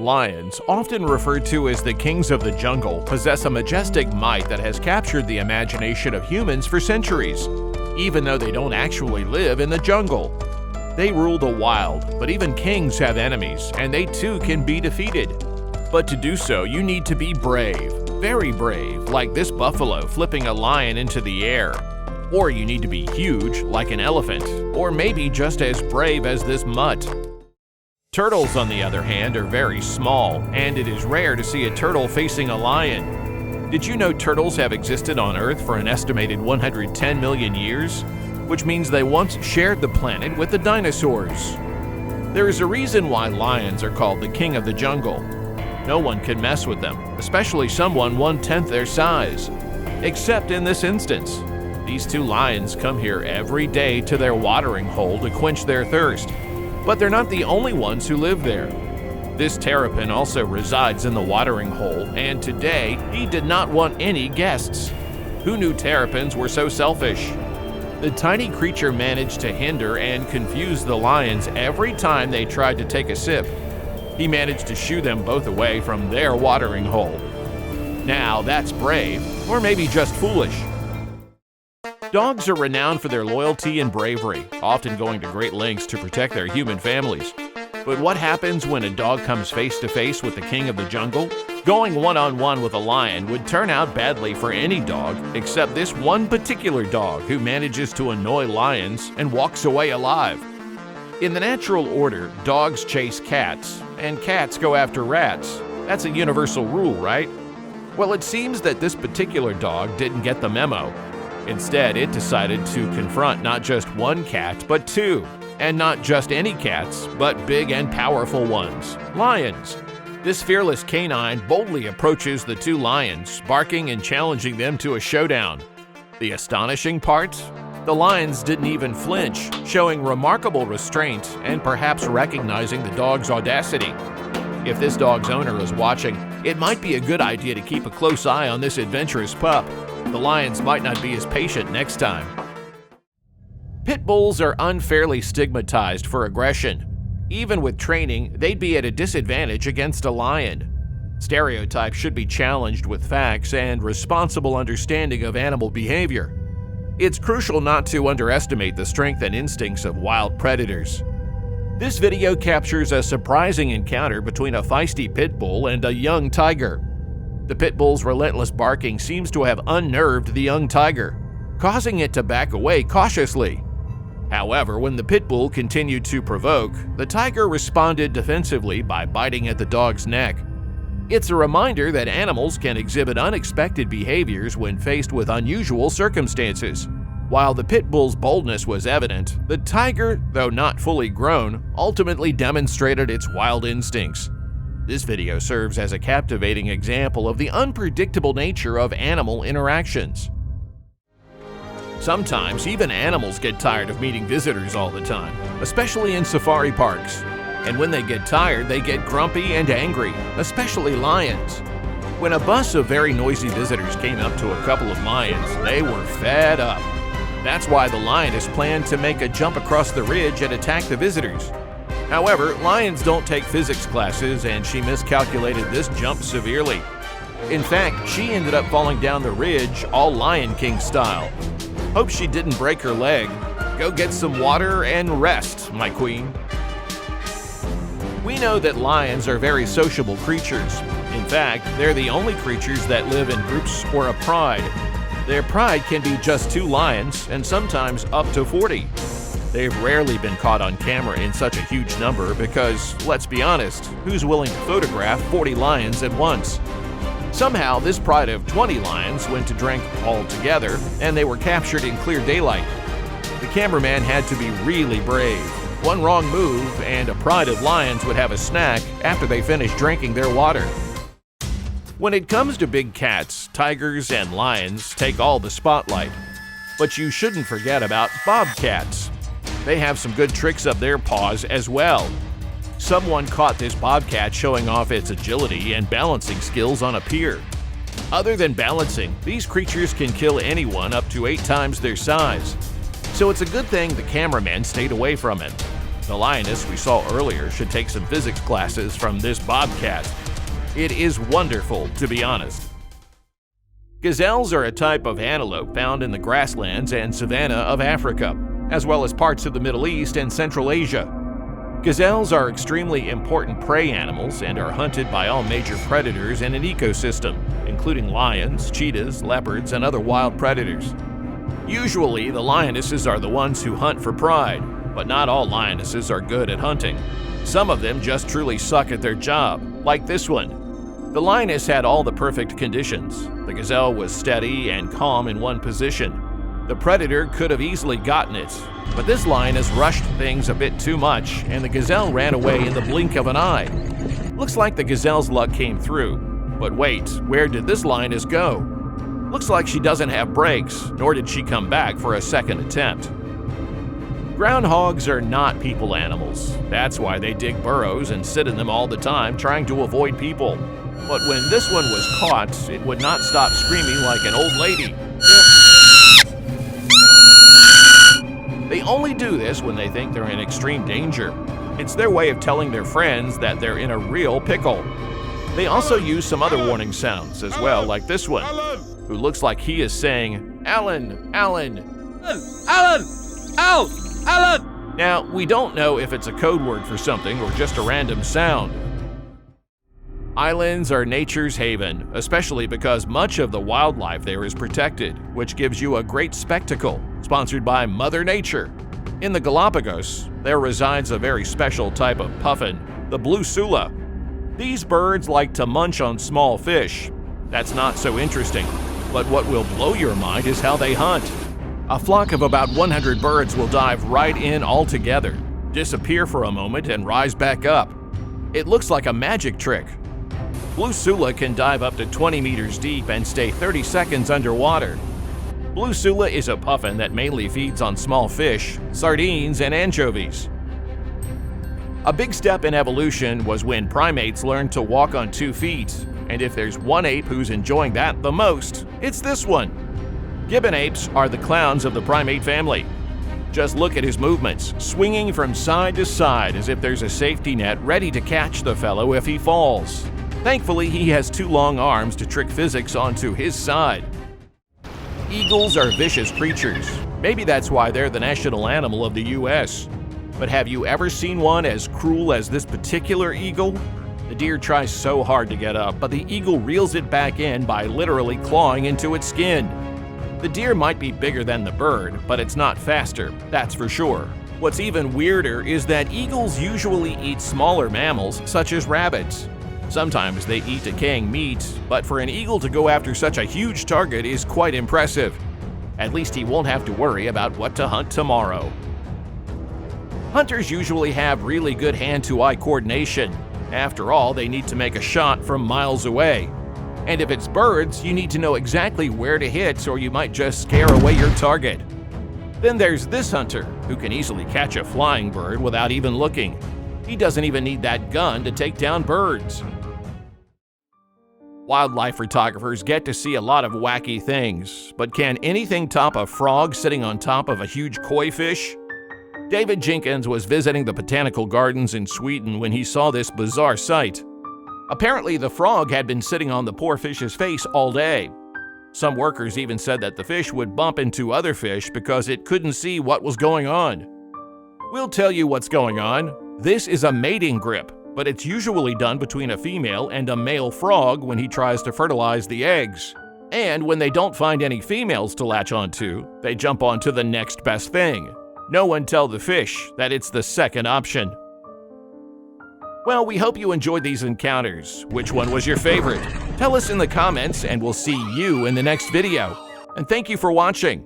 Lions, often referred to as the kings of the jungle, possess a majestic might that has captured the imagination of humans for centuries, even though they don't actually live in the jungle. They rule the wild, but even kings have enemies, and they too can be defeated. But to do so, you need to be brave, very brave, like this buffalo flipping a lion into the air. Or you need to be huge, like an elephant, or maybe just as brave as this mutt. Turtles, on the other hand, are very small, and it is rare to see a turtle facing a lion. Did you know turtles have existed on Earth for an estimated 110 million years? Which means they once shared the planet with the dinosaurs. There is a reason why lions are called the king of the jungle. No one can mess with them, especially someone 1/10 their size. Except in this instance. These two lions come here every day to their watering hole to quench their thirst. But they're not the only ones who live there. This terrapin also resides in the watering hole, and today he did not want any guests. Who knew terrapins were so selfish? The tiny creature managed to hinder and confuse the lions every time they tried to take a sip. He managed to shoo them both away from their watering hole. Now that's brave, or maybe just foolish. Dogs are renowned for their loyalty and bravery, often going to great lengths to protect their human families. But what happens when a dog comes face to face with the king of the jungle? Going one-on-one with a lion would turn out badly for any dog, except this one particular dog who manages to annoy lions and walks away alive. In the natural order, dogs chase cats, and cats go after rats. That's a universal rule, right? Well, it seems that this particular dog didn't get the memo. Instead, it decided to confront not just one cat, but two. And not just any cats, but big and powerful ones, lions. This fearless canine boldly approaches the two lions, barking and challenging them to a showdown. The astonishing part? The lions didn't even flinch, showing remarkable restraint and perhaps recognizing the dog's audacity. If this dog's owner is watching, it might be a good idea to keep a close eye on this adventurous pup. The lions might not be as patient next time. Pit bulls are unfairly stigmatized for aggression. Even with training, they'd be at a disadvantage against a lion. Stereotypes should be challenged with facts and responsible understanding of animal behavior. It's crucial not to underestimate the strength and instincts of wild predators. This video captures a surprising encounter between a feisty pit bull and a young tiger. The pit bull's relentless barking seems to have unnerved the young tiger, causing it to back away cautiously. However, when the pit bull continued to provoke, the tiger responded defensively by biting at the dog's neck. It's a reminder that animals can exhibit unexpected behaviors when faced with unusual circumstances. While the pit bull's boldness was evident, the tiger, though not fully grown, ultimately demonstrated its wild instincts. This video serves as a captivating example of the unpredictable nature of animal interactions. Sometimes even animals get tired of meeting visitors all the time, especially in safari parks. And when they get tired, they get grumpy and angry, especially lions. When a bus of very noisy visitors came up to a couple of lions, they were fed up. That's why the lioness planned to make a jump across the ridge and attack the visitors. However, lions don't take physics classes, and she miscalculated this jump severely. In fact, she ended up falling down the ridge all Lion King style. Hope she didn't break her leg. Go get some water and rest, my queen. We know that lions are very sociable creatures. In fact, they're the only creatures that live in groups or a pride. Their pride can be just 2 lions and sometimes up to 40. They've rarely been caught on camera in such a huge number because, let's be honest, who's willing to photograph 40 lions at once? Somehow, this pride of 20 lions went to drink all together, and they were captured in clear daylight. The cameraman had to be really brave. One wrong move, and a pride of lions would have a snack after they finished drinking their water. When it comes to big cats, tigers and lions take all the spotlight. But you shouldn't forget about bobcats. They have some good tricks up their paws as well. Someone caught this bobcat showing off its agility and balancing skills on a pier. Other than balancing, these creatures can kill anyone up to 8 times their size. So it's a good thing the cameraman stayed away from him. The lioness we saw earlier should take some physics classes from this bobcat. It is wonderful, to be honest. Gazelles are a type of antelope found in the grasslands and savanna of Africa, as well as parts of the Middle East and Central Asia. Gazelles are extremely important prey animals and are hunted by all major predators in an ecosystem, including lions, cheetahs, leopards, and other wild predators. Usually, the lionesses are the ones who hunt for pride, but not all lionesses are good at hunting. Some of them just truly suck at their job, like this one. The lioness had all the perfect conditions. The gazelle was steady and calm in one position. The predator could have easily gotten it, but this lioness rushed things a bit too much, and the gazelle ran away in the blink of an eye. Looks like the gazelle's luck came through. But wait, where did this lioness go? Looks like she doesn't have brakes, nor did she come back for a second attempt. Groundhogs are not people animals. That's why they dig burrows and sit in them all the time trying to avoid people. But when this one was caught, it would not stop screaming like an old lady. They only do this when they think they're in extreme danger. It's their way of telling their friends that they're in a real pickle. They also use some other warning sounds as well, like this one, who looks like he is saying, "Alan, Alan, Alan, Al, Alan." Now, we don't know if it's a code word for something or just a random sound. Islands are nature's haven, especially because much of the wildlife there is protected, which gives you a great spectacle, sponsored by Mother Nature. In the Galapagos, there resides a very special type of puffin, the blue Sula. These birds like to munch on small fish. That's not so interesting, but what will blow your mind is how they hunt. A flock of about 100 birds will dive right in all together, disappear for a moment, and rise back up. It looks like a magic trick. Blue Sula can dive up to 20 meters deep and stay 30 seconds underwater. Blue Sula is a puffin that mainly feeds on small fish, sardines, and anchovies. A big step in evolution was when primates learned to walk on 2 feet, and if there's one ape who's enjoying that the most, it's this one. Gibbon apes are the clowns of the primate family. Just look at his movements, swinging from side to side as if there's a safety net ready to catch the fellow if he falls. Thankfully, he has 2 long arms to trick physics onto his side. Eagles are vicious creatures. Maybe that's why they're the national animal of the US. But have you ever seen one as cruel as this particular eagle? The deer tries so hard to get up, but the eagle reels it back in by literally clawing into its skin. The deer might be bigger than the bird, but it's not faster, that's for sure. What's even weirder is that eagles usually eat smaller mammals, such as rabbits. Sometimes they eat decaying meat, but for an eagle to go after such a huge target is quite impressive. At least he won't have to worry about what to hunt tomorrow. Hunters usually have really good hand-to-eye coordination. After all, they need to make a shot from miles away. And if it's birds, you need to know exactly where to hit or you might just scare away your target. Then there's this hunter, who can easily catch a flying bird without even looking. He doesn't even need that gun to take down birds. Wildlife photographers get to see a lot of wacky things, but can anything top a frog sitting on top of a huge koi fish? David Jenkins was visiting the botanical gardens in Sweden when he saw this bizarre sight. Apparently, the frog had been sitting on the poor fish's face all day. Some workers even said that the fish would bump into other fish because it couldn't see what was going on. We'll tell you what's going on. This is a mating grip, but it's usually done between a female and a male frog when he tries to fertilize the eggs. And when they don't find any females to latch onto, they jump onto the next best thing. No one tell the fish that it's the second option. Well, we hope you enjoyed these encounters. Which one was your favorite? Tell us in the comments and we'll see you in the next video. And thank you for watching.